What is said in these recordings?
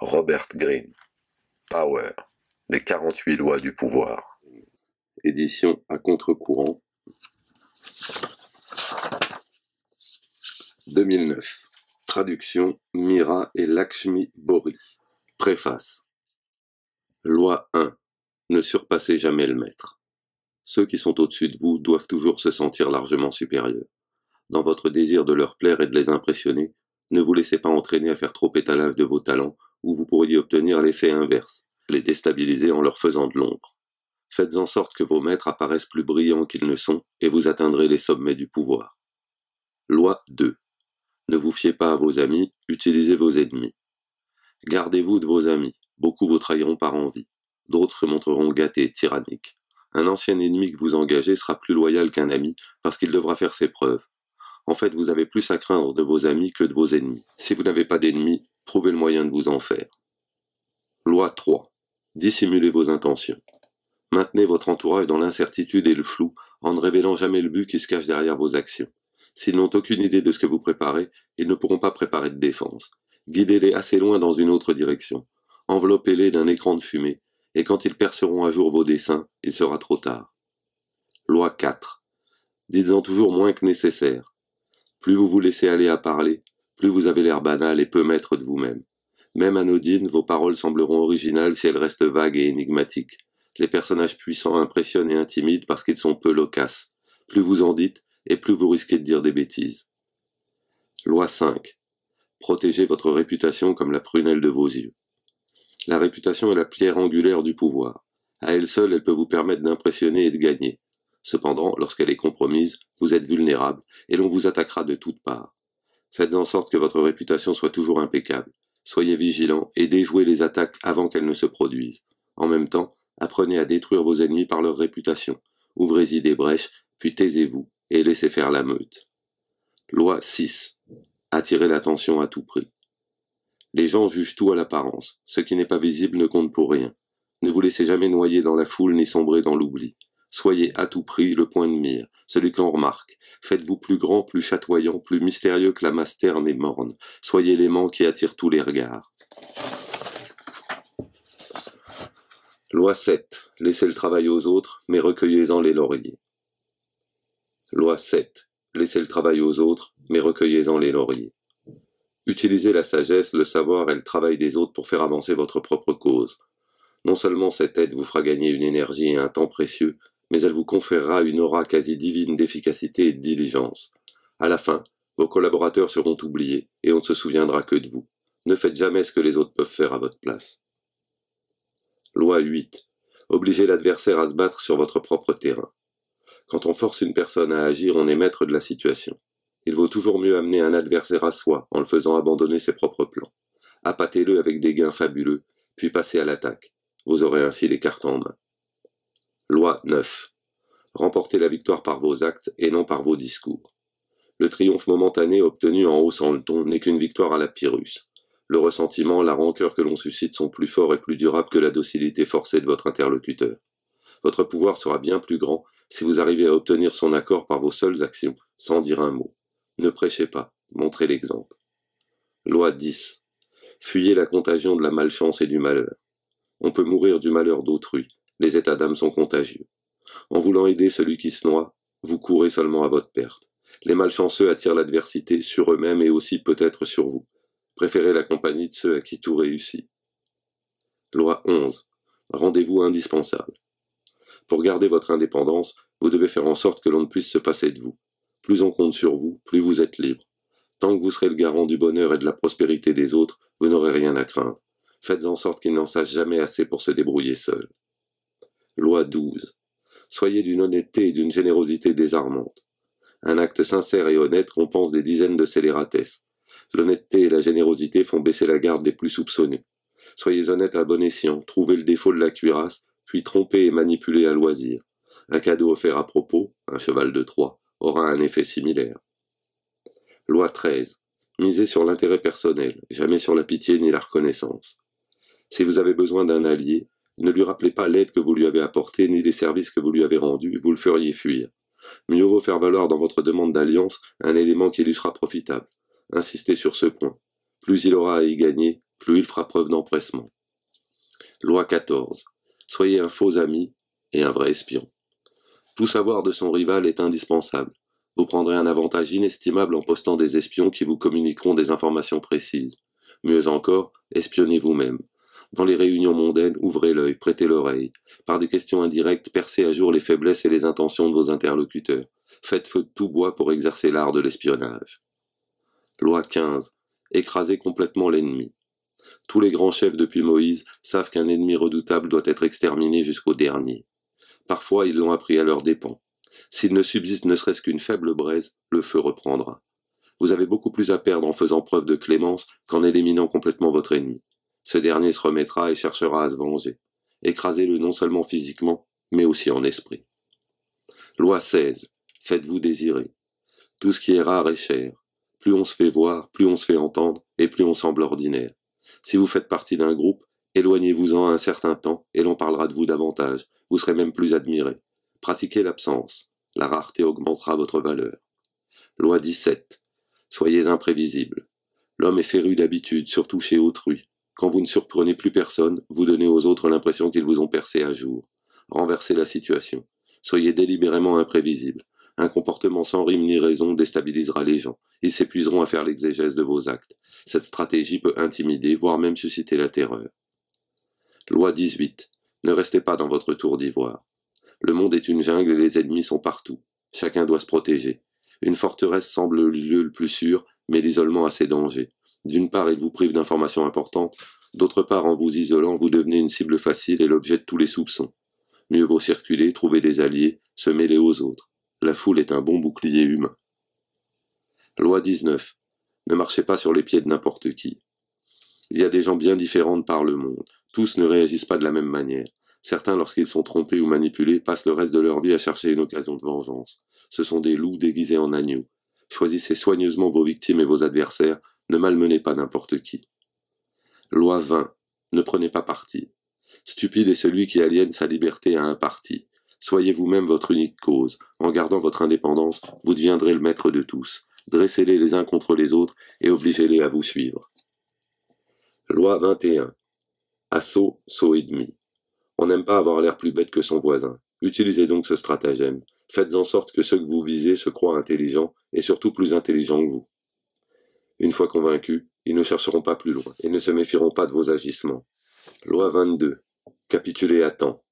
Robert Greene, Power, les 48 lois du pouvoir. Édition à contre-courant. 2009. Traduction Mira et Lakshmi Bori. Préface. Loi 1. Ne surpassez jamais le maître. Ceux qui sont au-dessus de vous doivent toujours se sentir largement supérieurs. Dans votre désir de leur plaire et de les impressionner, ne vous laissez pas entraîner à faire trop étalage de vos talents, ou vous pourriez obtenir l'effet inverse, les déstabiliser en leur faisant de l'ombre. Faites en sorte que vos maîtres apparaissent plus brillants qu'ils ne sont, et vous atteindrez les sommets du pouvoir. Loi 2. Ne vous fiez pas à vos amis, utilisez vos ennemis. Gardez-vous de vos amis, beaucoup vous trahiront par envie, d'autres se montreront gâtés, tyranniques. Un ancien ennemi que vous engagez sera plus loyal qu'un ami, parce qu'il devra faire ses preuves. En fait, vous avez plus à craindre de vos amis que de vos ennemis. Si vous n'avez pas d'ennemis, trouvez le moyen de vous en faire. Loi 3. Dissimulez vos intentions. Maintenez votre entourage dans l'incertitude et le flou, en ne révélant jamais le but qui se cache derrière vos actions. S'ils n'ont aucune idée de ce que vous préparez, ils ne pourront pas préparer de défense. Guidez-les assez loin dans une autre direction. Enveloppez-les d'un écran de fumée, et quand ils perceront à jour vos desseins, il sera trop tard. Loi 4. Dites-en toujours moins que nécessaire. Plus vous vous laissez aller à parler, plus vous avez l'air banal et peu maître de vous-même. Même anodines, vos paroles sembleront originales si elles restent vagues et énigmatiques. Les personnages puissants impressionnent et intimident parce qu'ils sont peu loquaces. Plus vous en dites, et plus vous risquez de dire des bêtises. Loi 5. Protégez votre réputation comme la prunelle de vos yeux. La réputation est la pierre angulaire du pouvoir. À elle seule, elle peut vous permettre d'impressionner et de gagner. Cependant, lorsqu'elle est compromise, vous êtes vulnérable, et l'on vous attaquera de toutes parts. Faites en sorte que votre réputation soit toujours impeccable. Soyez vigilant et déjouez les attaques avant qu'elles ne se produisent. En même temps, apprenez à détruire vos ennemis par leur réputation. Ouvrez-y des brèches, puis taisez-vous et laissez faire la meute. Loi 6. Attirez l'attention à tout prix. Les gens jugent tout à l'apparence. Ce qui n'est pas visible ne compte pour rien. Ne vous laissez jamais noyer dans la foule ni sombrer dans l'oubli. Soyez à tout prix le point de mire, celui que l'on remarque. Faites-vous plus grand, plus chatoyant, plus mystérieux que la masse terne et morne. Soyez l'aimant qui attire tous les regards. Loi 7. Laissez le travail aux autres, mais recueillez-en les lauriers. Loi 7. Laissez le travail aux autres, mais recueillez-en les lauriers. Utilisez la sagesse, le savoir et le travail des autres pour faire avancer votre propre cause. Non seulement cette aide vous fera gagner une énergie et un temps précieux, mais elle vous conférera une aura quasi divine d'efficacité et de diligence. À la fin, vos collaborateurs seront oubliés et on ne se souviendra que de vous. Ne faites jamais ce que les autres peuvent faire à votre place. Loi 8. Obligez l'adversaire à se battre sur votre propre terrain. Quand on force une personne à agir, on est maître de la situation. Il vaut toujours mieux amener un adversaire à soi en le faisant abandonner ses propres plans. Appâtez-le avec des gains fabuleux, puis passez à l'attaque. Vous aurez ainsi les cartes en main. Loi 9. Remportez la victoire par vos actes et non par vos discours. Le triomphe momentané obtenu en haussant le ton n'est qu'une victoire à la Pyrrhus. Le ressentiment, la rancœur que l'on suscite sont plus forts et plus durables que la docilité forcée de votre interlocuteur. Votre pouvoir sera bien plus grand si vous arrivez à obtenir son accord par vos seules actions, sans dire un mot. Ne prêchez pas, montrez l'exemple. Loi 10. Fuyez la contagion de la malchance et du malheur. On peut mourir du malheur d'autrui, les états d'âme sont contagieux. En voulant aider celui qui se noie, vous courez seulement à votre perte. Les malchanceux attirent l'adversité sur eux-mêmes et aussi peut-être sur vous. Préférez la compagnie de ceux à qui tout réussit. Loi 11. Rendez-vous indispensable. Pour garder votre indépendance, vous devez faire en sorte que l'on ne puisse se passer de vous. Plus on compte sur vous, plus vous êtes libre. Tant que vous serez le garant du bonheur et de la prospérité des autres, vous n'aurez rien à craindre. Faites en sorte qu'ils n'en sachent jamais assez pour se débrouiller seuls. Loi 12. Soyez d'une honnêteté et d'une générosité désarmantes. Un acte sincère et honnête compense des dizaines de scélératesses. L'honnêteté et la générosité font baisser la garde des plus soupçonnés. Soyez honnête à bon escient, trouvez le défaut de la cuirasse, puis trompez et manipulez à loisir. Un cadeau offert à propos, un cheval de Troie, aura un effet similaire. Loi 13. Misez sur l'intérêt personnel, jamais sur la pitié ni la reconnaissance. Si vous avez besoin d'un allié, ne lui rappelez pas l'aide que vous lui avez apportée ni les services que vous lui avez rendus, vous le feriez fuir. Mieux vaut faire valoir dans votre demande d'alliance un élément qui lui sera profitable. Insistez sur ce point. Plus il aura à y gagner, plus il fera preuve d'empressement. Loi 14. Soyez un faux ami et un vrai espion. Tout savoir de son rival est indispensable. Vous prendrez un avantage inestimable en postant des espions qui vous communiqueront des informations précises. Mieux encore, espionnez vous-même. Dans les réunions mondaines, ouvrez l'œil, prêtez l'oreille. Par des questions indirectes, percez à jour les faiblesses et les intentions de vos interlocuteurs. Faites feu de tout bois pour exercer l'art de l'espionnage. Loi 15. Écrasez complètement l'ennemi. Tous les grands chefs depuis Moïse savent qu'un ennemi redoutable doit être exterminé jusqu'au dernier. Parfois, ils l'ont appris à leurs dépens. S'il ne subsiste ne serait-ce qu'une faible braise, le feu reprendra. Vous avez beaucoup plus à perdre en faisant preuve de clémence qu'en éliminant complètement votre ennemi. Ce dernier se remettra et cherchera à se venger. Écrasez-le non seulement physiquement, mais aussi en esprit. Loi 16. Faites-vous désirer. Tout ce qui est rare est cher. Plus on se fait voir, plus on se fait entendre, et plus on semble ordinaire. Si vous faites partie d'un groupe, éloignez-vous-en un certain temps, et l'on parlera de vous davantage. Vous serez même plus admiré. Pratiquez l'absence. La rareté augmentera votre valeur. Loi 17. Soyez imprévisible. L'homme est féru d'habitude, surtout chez autrui. Quand vous ne surprenez plus personne, vous donnez aux autres l'impression qu'ils vous ont percé à jour. Renversez la situation. Soyez délibérément imprévisible. Un comportement sans rime ni raison déstabilisera les gens. Ils s'épuiseront à faire l'exégèse de vos actes. Cette stratégie peut intimider, voire même susciter la terreur. Loi 18. Ne restez pas dans votre tour d'ivoire. Le monde est une jungle et les ennemis sont partout. Chacun doit se protéger. Une forteresse semble le lieu le plus sûr, mais l'isolement a ses dangers. D'une part, il vous prive d'informations importantes, d'autre part, en vous isolant, vous devenez une cible facile et l'objet de tous les soupçons. Mieux vaut circuler, trouver des alliés, se mêler aux autres. La foule est un bon bouclier humain. Loi 19. Ne marchez pas sur les pieds de n'importe qui. Il y a des gens bien différents par le monde. Tous ne réagissent pas de la même manière. Certains, lorsqu'ils sont trompés ou manipulés, passent le reste de leur vie à chercher une occasion de vengeance. Ce sont des loups déguisés en agneaux. Choisissez soigneusement vos victimes et vos adversaires, ne malmenez pas n'importe qui. Loi 20. Ne prenez pas parti. Stupide est celui qui aliène sa liberté à un parti. Soyez vous-même votre unique cause. En gardant votre indépendance, vous deviendrez le maître de tous. Dressez-les les uns contre les autres et obligez-les à vous suivre. Loi 21. À sot, sot et demi. On n'aime pas avoir l'air plus bête que son voisin. Utilisez donc ce stratagème. Faites en sorte que ceux que vous visez se croient intelligents et surtout plus intelligents que vous. Une fois convaincus, ils ne chercheront pas plus loin et ne se méfieront pas de vos agissements. Loi 22. Capitulez à temps.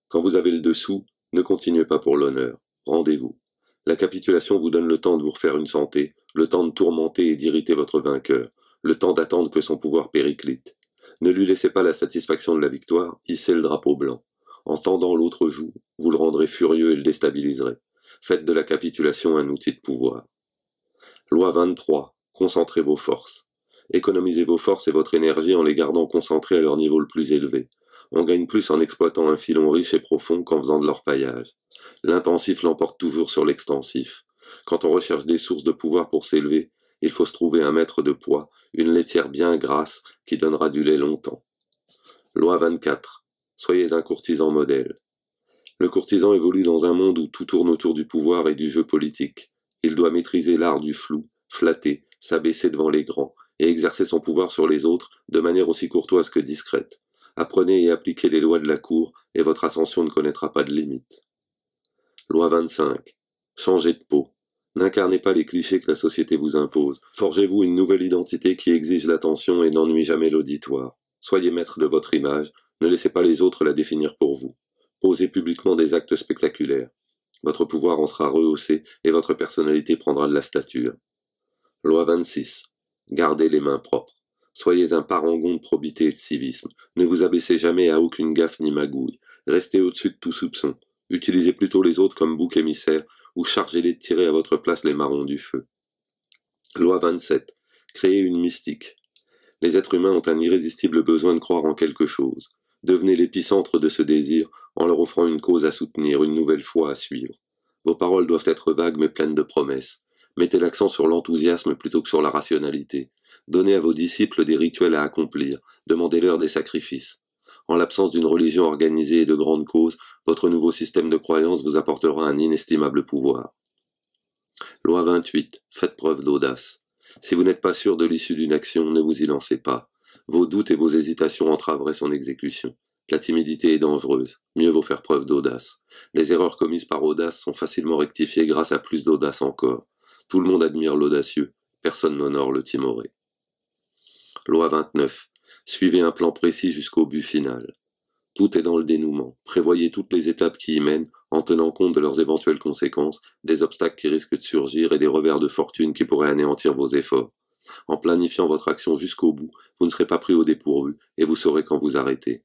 Quand vous avez le dessous, ne continuez pas pour l'honneur. Rendez-vous. La capitulation vous donne le temps de vous refaire une santé, le temps de tourmenter et d'irriter votre vainqueur, le temps d'attendre que son pouvoir périclite. Ne lui laissez pas la satisfaction de la victoire, hissez le drapeau blanc. En tendant l'autre joue, vous le rendrez furieux et le déstabiliserez. Faites de la capitulation un outil de pouvoir. Loi 23. Concentrez vos forces. Économisez vos forces et votre énergie en les gardant concentrées à leur niveau le plus élevé. On gagne plus en exploitant un filon riche et profond qu'en faisant de l'orpaillage. L'intensif l'emporte toujours sur l'extensif. Quand on recherche des sources de pouvoir pour s'élever, il faut se trouver un maître de poids, une laitière bien grasse qui donnera du lait longtemps. Loi 24. Soyez un courtisan modèle. Le courtisan évolue dans un monde où tout tourne autour du pouvoir et du jeu politique. Il doit maîtriser l'art du flou, flatter, s'abaisser devant les grands, et exercer son pouvoir sur les autres de manière aussi courtoise que discrète. Apprenez et appliquez les lois de la cour, et votre ascension ne connaîtra pas de limite. Loi 25. Changez de peau. N'incarnez pas les clichés que la société vous impose. Forgez-vous une nouvelle identité qui exige l'attention et n'ennuie jamais l'auditoire. Soyez maître de votre image, ne laissez pas les autres la définir pour vous. Posez publiquement des actes spectaculaires. Votre pouvoir en sera rehaussé et votre personnalité prendra de la stature. Loi 26. Gardez les mains propres. Soyez un parangon de probité et de civisme. Ne vous abaissez jamais à aucune gaffe ni magouille. Restez au-dessus de tout soupçon. Utilisez plutôt les autres comme bouc émissaire ou chargez-les de tirer à votre place les marrons du feu. Loi 27. Créez une mystique. Les êtres humains ont un irrésistible besoin de croire en quelque chose. Devenez l'épicentre de ce désir en leur offrant une cause à soutenir, une nouvelle foi à suivre. Vos paroles doivent être vagues mais pleines de promesses. Mettez l'accent sur l'enthousiasme plutôt que sur la rationalité. Donnez à vos disciples des rituels à accomplir, demandez-leur des sacrifices. En l'absence d'une religion organisée et de grandes causes, votre nouveau système de croyance vous apportera un inestimable pouvoir. Loi 28. Faites preuve d'audace. Si vous n'êtes pas sûr de l'issue d'une action, ne vous y lancez pas. Vos doutes et vos hésitations entraveraient son exécution. La timidité est dangereuse, mieux vaut faire preuve d'audace. Les erreurs commises par audace sont facilement rectifiées grâce à plus d'audace encore. Tout le monde admire l'audacieux, personne n'honore le timoré. Loi 29. Suivez un plan précis jusqu'au but final. Tout est dans le dénouement. Prévoyez toutes les étapes qui y mènent, en tenant compte de leurs éventuelles conséquences, des obstacles qui risquent de surgir et des revers de fortune qui pourraient anéantir vos efforts. En planifiant votre action jusqu'au bout, vous ne serez pas pris au dépourvu et vous saurez quand vous arrêter.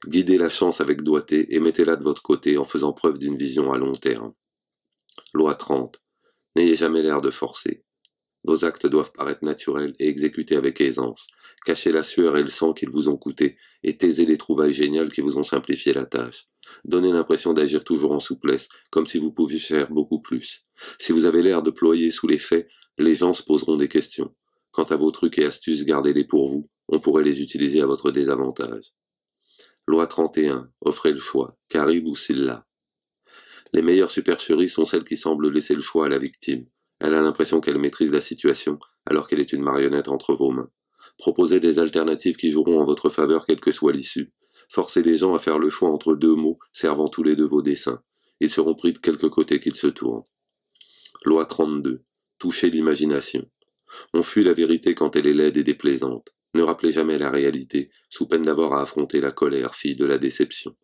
Guidez la chance avec doigté et mettez-la de votre côté en faisant preuve d'une vision à long terme. Loi 30. N'ayez jamais l'air de forcer. Vos actes doivent paraître naturels et exécutés avec aisance. Cachez la sueur et le sang qu'ils vous ont coûté et taisez les trouvailles géniales qui vous ont simplifié la tâche. Donnez l'impression d'agir toujours en souplesse, comme si vous pouviez faire beaucoup plus. Si vous avez l'air de ployer sous les faits, les gens se poseront des questions. Quant à vos trucs et astuces, gardez-les pour vous, on pourrait les utiliser à votre désavantage. Loi 31. Offrez le choix, Carib ou Scylla. Les meilleures supercheries sont celles qui semblent laisser le choix à la victime. Elle a l'impression qu'elle maîtrise la situation, alors qu'elle est une marionnette entre vos mains. Proposez des alternatives qui joueront en votre faveur quelle que soit l'issue. Forcez les gens à faire le choix entre deux mots servant tous les deux vos desseins. Ils seront pris de quelque côté qu'ils se tournent. Loi 32. Touchez l'imagination. On fuit la vérité quand elle est laide et déplaisante. Ne rappelez jamais la réalité, sous peine d'avoir à affronter la colère, fille de la déception.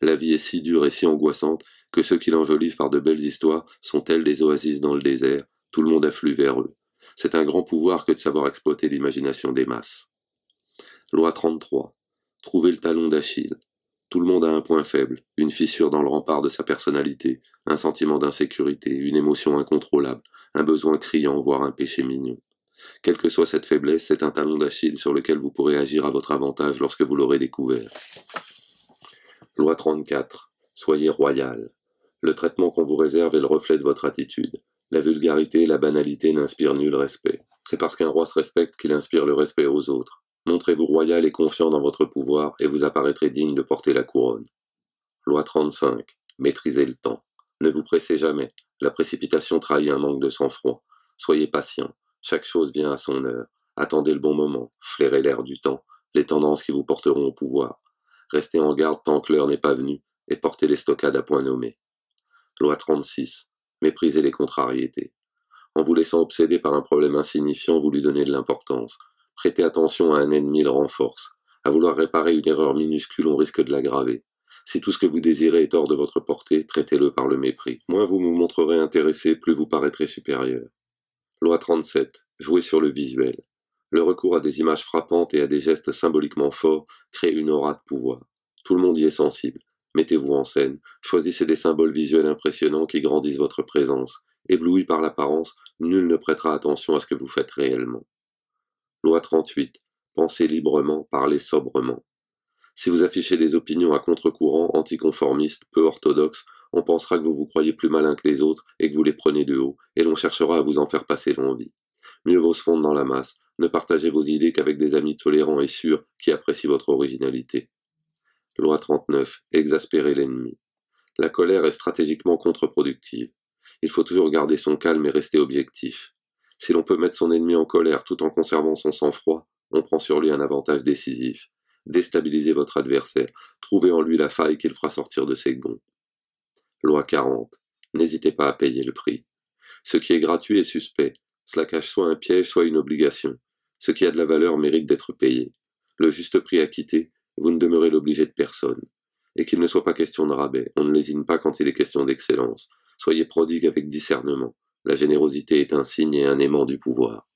La vie est si dure et si angoissante que ceux qui l'enjolivent par de belles histoires sont tels des oasis dans le désert, tout le monde afflue vers eux. C'est un grand pouvoir que de savoir exploiter l'imagination des masses. Loi 33. Trouvez le talon d'Achille. Tout le monde a un point faible, une fissure dans le rempart de sa personnalité, un sentiment d'insécurité, une émotion incontrôlable, un besoin criant, voire un péché mignon. Quelle que soit cette faiblesse, c'est un talon d'Achille sur lequel vous pourrez agir à votre avantage lorsque vous l'aurez découvert. Loi 34. Soyez royal. Le traitement qu'on vous réserve est le reflet de votre attitude. La vulgarité et la banalité n'inspirent nul respect. C'est parce qu'un roi se respecte qu'il inspire le respect aux autres. Montrez-vous royal et confiant dans votre pouvoir et vous apparaîtrez digne de porter la couronne. Loi 35. Maîtrisez le temps. Ne vous pressez jamais. La précipitation trahit un manque de sang-froid. Soyez patient. Chaque chose vient à son heure. Attendez le bon moment. Flairez l'air du temps. Les tendances qui vous porteront au pouvoir. Restez en garde tant que l'heure n'est pas venue et portez les stockades à point nommé. Loi 36. Méprisez les contrariétés. En vous laissant obséder par un problème insignifiant, vous lui donnez de l'importance. Prêtez attention à un ennemi le renforce. À vouloir réparer une erreur minuscule, on risque de l'aggraver. Si tout ce que vous désirez est hors de votre portée, traitez-le par le mépris. Moins vous vous montrerez intéressé, plus vous paraîtrez supérieur. Loi 37. Jouez sur le visuel. Le recours à des images frappantes et à des gestes symboliquement forts crée une aura de pouvoir. Tout le monde y est sensible. Mettez-vous en scène. Choisissez des symboles visuels impressionnants qui grandissent votre présence. Ébloui par l'apparence, nul ne prêtera attention à ce que vous faites réellement. Loi 38. Pensez librement, parlez sobrement. Si vous affichez des opinions à contre-courant, anticonformistes, peu orthodoxes, on pensera que vous vous croyez plus malin que les autres et que vous les prenez de haut, et l'on cherchera à vous en faire passer l'envie. Mieux vaut se fondre dans la masse, ne partagez vos idées qu'avec des amis tolérants et sûrs qui apprécient votre originalité. Loi 39. Exaspérez l'ennemi. La colère est stratégiquement contre-productive. Il faut toujours garder son calme et rester objectif. Si l'on peut mettre son ennemi en colère tout en conservant son sang-froid, on prend sur lui un avantage décisif. Déstabilisez votre adversaire, trouvez en lui la faille qu'il fera sortir de ses gonds. Loi 40. N'hésitez pas à payer le prix. Ce qui est gratuit est suspect. Cela cache soit un piège, soit une obligation. Ce qui a de la valeur mérite d'être payé. Le juste prix à quitter, vous ne demeurez l'obligé de personne. Et qu'il ne soit pas question de rabais, on ne lésine pas quand il est question d'excellence. Soyez prodigue avec discernement. La générosité est un signe et un aimant du pouvoir.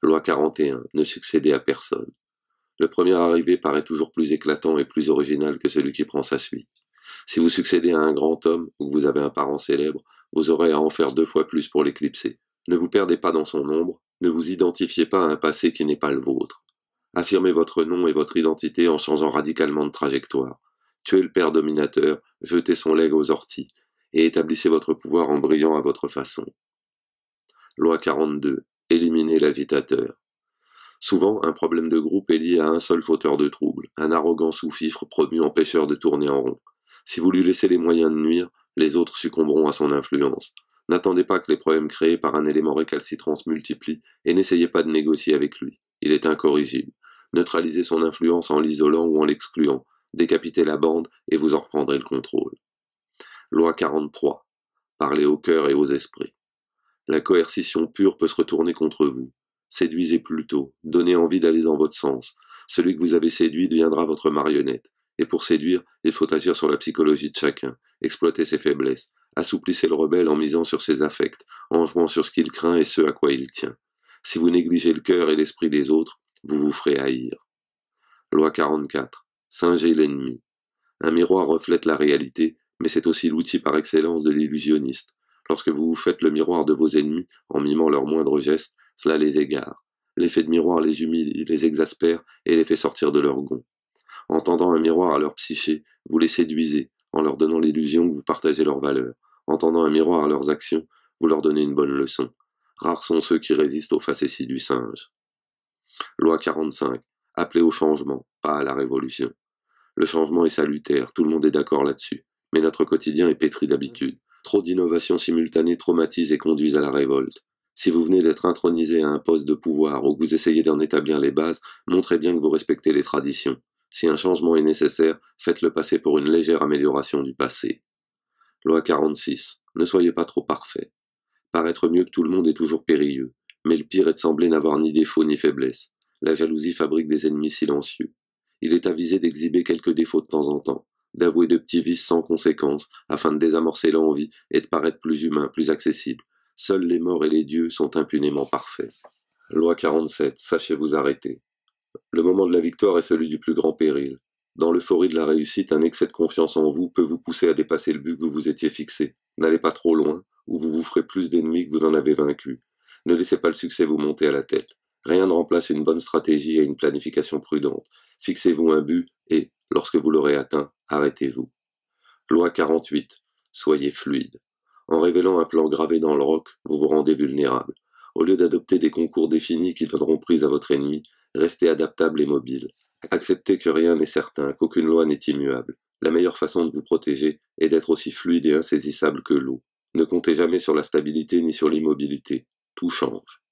Loi 41. Ne succédez à personne. Le premier arrivé paraît toujours plus éclatant et plus original que celui qui prend sa suite. Si vous succédez à un grand homme ou que vous avez un parent célèbre, vous aurez à en faire 2 fois plus pour l'éclipser. Ne vous perdez pas dans son ombre, ne vous identifiez pas à un passé qui n'est pas le vôtre. Affirmez votre nom et votre identité en changeant radicalement de trajectoire. Tuez le père dominateur, jetez son legs aux orties, et établissez votre pouvoir en brillant à votre façon. Loi 42. Éliminez l'agitateur. Souvent, un problème de groupe est lié à un seul fauteur de trouble, un arrogant sous-fifre promu empêcheur de tourner en rond. Si vous lui laissez les moyens de nuire, les autres succomberont à son influence. N'attendez pas que les problèmes créés par un élément récalcitrant se multiplient et n'essayez pas de négocier avec lui. Il est incorrigible. Neutralisez son influence en l'isolant ou en l'excluant. Décapitez la bande et vous en reprendrez le contrôle. Loi 43. Parlez au cœur et aux esprits. La coercition pure peut se retourner contre vous. Séduisez plutôt, donnez envie d'aller dans votre sens. Celui que vous avez séduit deviendra votre marionnette. Et pour séduire, il faut agir sur la psychologie de chacun, exploiter ses faiblesses, assouplissez le rebelle en misant sur ses affects, en jouant sur ce qu'il craint et ce à quoi il tient. Si vous négligez le cœur et l'esprit des autres, vous vous ferez haïr. Loi 44. Singez l'ennemi. Un miroir reflète la réalité, mais c'est aussi l'outil par excellence de l'illusionniste. Lorsque vous vous faites le miroir de vos ennemis, en mimant leurs moindres gestes, cela les égare. L'effet de miroir les humilie, les exaspère et les fait sortir de leur gond. En tendant un miroir à leur psyché, vous les séduisez, en leur donnant l'illusion que vous partagez leurs valeurs. En tendant un miroir à leurs actions, vous leur donnez une bonne leçon. Rares sont ceux qui résistent aux facéties du singe. Loi 45. Appelez au changement, pas à la révolution. Le changement est salutaire, tout le monde est d'accord là-dessus. Mais notre quotidien est pétri d'habitudes. Trop d'innovations simultanées traumatisent et conduisent à la révolte. Si vous venez d'être intronisé à un poste de pouvoir ou que vous essayez d'en établir les bases, montrez bien que vous respectez les traditions. Si un changement est nécessaire, faites-le passer pour une légère amélioration du passé. Loi 46. Ne soyez pas trop parfait. Paraître mieux que tout le monde est toujours périlleux, mais le pire est de sembler n'avoir ni défaut ni faiblesse. La jalousie fabrique des ennemis silencieux. Il est avisé d'exhiber quelques défauts de temps en temps, d'avouer de petits vices sans conséquence, afin de désamorcer l'envie et de paraître plus humain, plus accessible. Seuls les morts et les dieux sont impunément parfaits. Loi 47. Sachez vous arrêter. Le moment de la victoire est celui du plus grand péril. Dans l'euphorie de la réussite, un excès de confiance en vous peut vous pousser à dépasser le but que vous vous étiez fixé. N'allez pas trop loin, ou vous vous ferez plus d'ennemis que vous n'en avez vaincu. Ne laissez pas le succès vous monter à la tête. Rien ne remplace une bonne stratégie et une planification prudente. Fixez-vous un but et, lorsque vous l'aurez atteint, arrêtez-vous. Loi 48. Soyez fluide. En révélant un plan gravé dans le roc, vous vous rendez vulnérable. Au lieu d'adopter des concours définis qui donneront prise à votre ennemi, restez adaptable et mobile. Acceptez que rien n'est certain, qu'aucune loi n'est immuable. La meilleure façon de vous protéger est d'être aussi fluide et insaisissable que l'eau. Ne comptez jamais sur la stabilité ni sur l'immobilité. Tout change.